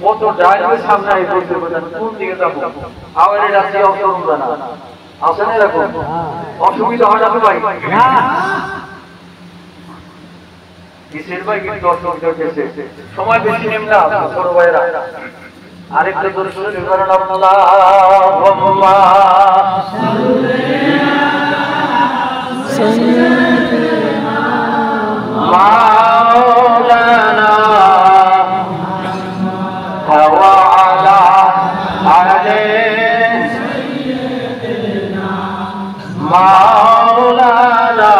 কত ড্রাইভের সামনে আই বলতে বলেন কোন দিকে যাব আবার এই রাস্তা অসুবিধা না আসেন এরকম অসুবিধা হয় না তো ভাই না কিসের ভাই কিন্তু অসুবিধা হচ্ছে সময় বেশি নেম না ছোট ভাইরা আরেকটা দরুদ শরীফ পড়ুন আল্লাহুম্মা সাল্লিনা মাওলানা ওয়া আলা আলি সাইয়্যিদিনা মাওলানা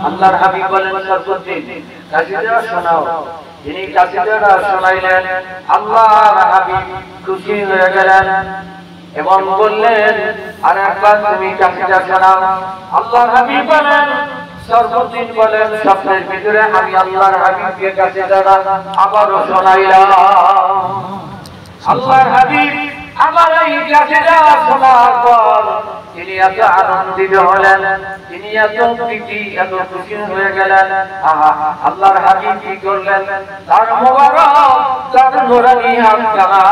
আল্লাহর হাবিব বলেন সর্বদিন কাসিদা শোনাও যিনি কাসিদাটা শোনাইলেন আল্লাহর হাবিব খুশি হয়ে গেলেন এবং বললেন আরেকবার তুমি কাসিদা শোনাও আল্লাহর হাবিব বলেন সর্বদিন বলেন স্বপ্নের ভিতরে আমি আল্লাহর হাবিবকে কাসিদাটা আবারও শোনাইলাম আল্লাহর হাবিব আমার এই কাসিদা শোনার পর তিনি এত আনন্দিত হলেন তিনি এত প্রীতি এত খুশি হয়ে গেলেন আল্লাহর হাবিব কি করলেন তার মোবারক তার নূরানি হাতখানা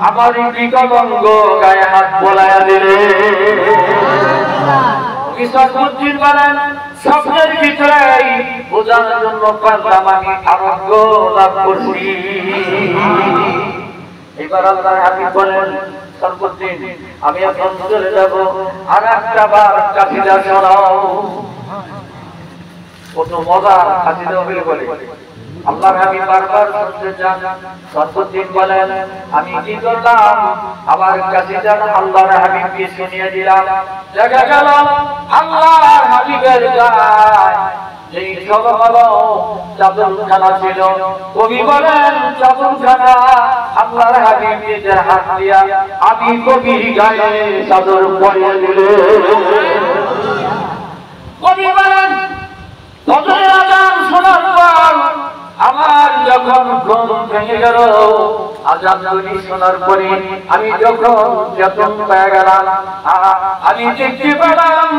আমার বিকলঙ্গ গায়ে হাত বোলায়া দিলেন কিসুদ্দিন বলেন স্বপ্নের ভিতরে বোঝার জন্য পারলাম আমি আরোগ্য লাভ করছি এবার আল্লাহর হাবিব বলেন সর্বদিন আমি এখন চলে যাব আর একটা বার কাসিদা শোনাও কত মজার কাসিদা বলে আল্লাহর হাবিব বারবার শুনতে চান সর্বদিন বলেন আমি কি করলাম আবার কাসিদা আল্লাহর হাবিবকে শুনিয়ে দিলাম দেখা গেল আল্লাহর হাবিবের গায়ে এই সবগুলো চাদরখানা ছিল কবি বলেন চাদরখানা আল্লাহর হাবিব নিজের হাত দিয়া আমি কবির গায়ে চাদর পরিয়ে দিলেন কবি বলেন ফজরের আযান শোনার পর আমার যখন ঘুম ভেঙে গেল আযান ধ্বনি শোনার পরে আমি যখন যতন পেয়ে গেলাম আমি দেখতে পেলাম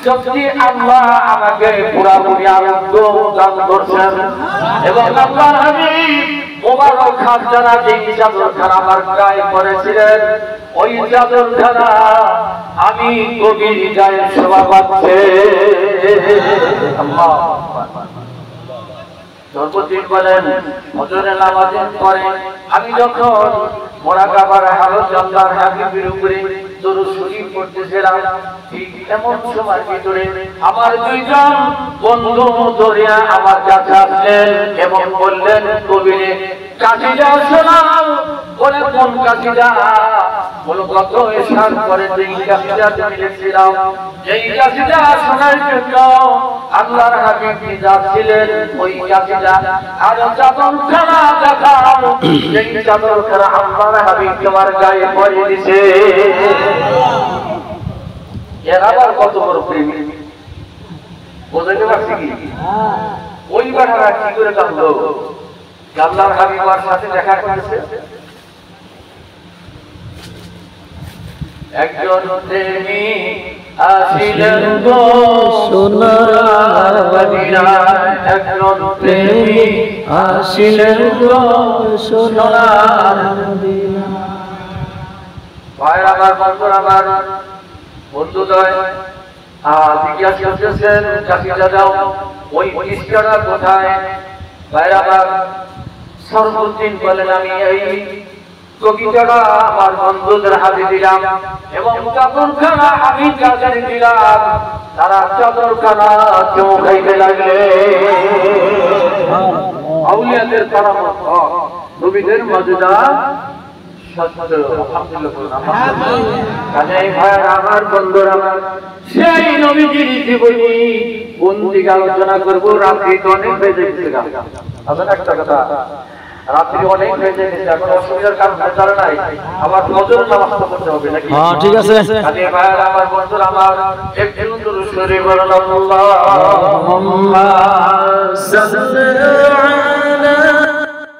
সত্যি আল্লাহ আমাকে পুরাপুরি আনন্দ দান করছেন এবং আল্লাহর হাবিব মোবারক খানজানা যে চাদরখানা আমার গায়ে পরেছিলেন ওই চাদরখানা আমি কবির গায়ে শোভা পাচ্ছে আল্লাহু আকবার সর্বদিন বলেন ফজরের নামাজের পরে আমি যখন মুরাকাবার হালত আল্লাহর হাবিবের উপরে দরুদ শরীফ পড়তেছিলাম ঠিক এমন সময় ভিতরে আমার দুইজন বন্ধু দরিয়া আমার কাছে আসলেন এবং বললেন কবিরে কাসিদা শোনাও বলে কোন কাসিদা বলো গত এশার পরে যেই কাসিদা তুমি লিখছিলাম যেই কাসিদা শোনার জন্য আল্লাহর হাবিব যাচ্ছিলেন ওই কাসিদা আর চাদরখানা দেখাও যেই চাদরখানা আল্লাহর হাবিব তোমার গায়ে পরিয়ে দিয়েছে এর আবার কত বড় প্রেমী বুঝতে পারছি কি ওই বাড়ারা কি করে কাঁদলো আল্লাহর হাবিবের সাথে দেখা করেছে একজন প্রেমী আসিলেন গো সোনার মদিনায় একজন প্রেমী আসিলেন গো সোনার মদিনায় ভাই আমার বন্ধুরা আমার বন্ধুদ্বয় জিজ্ঞাসা করতেছেন কাসিদা দাও ওই পৃষ্ঠাটা কোথায় ভাইরা আমার সর্বদিন বলেন আমি এই কবিতাটা আমার বন্ধুদের হাতে দিলাম এবং চাদরখানা আমি কাছে দিলাম তারা চাদরখানা চৌকাইতে লাগলে আউলিয়াদের কারামত নবীদের মর্যাদা আমার বন্ধুরা সেই নবীজির জীবনী কোন দিকে আলোচনা করবো রাত্রি তো অনেক বেজে গেছে একটা কথা রাত্রি অনেক বেজে গেছে এখন অসুবিধার কারণ চলে নাই আবার ফজরের নামাজ পড়তে হবে নাকি হ্যাঁ ঠিক আছে আমার বন্ধুরা আমার একটু দরুদ শরীফ বলুন আল্লাহুম্মা সাল্লি আলা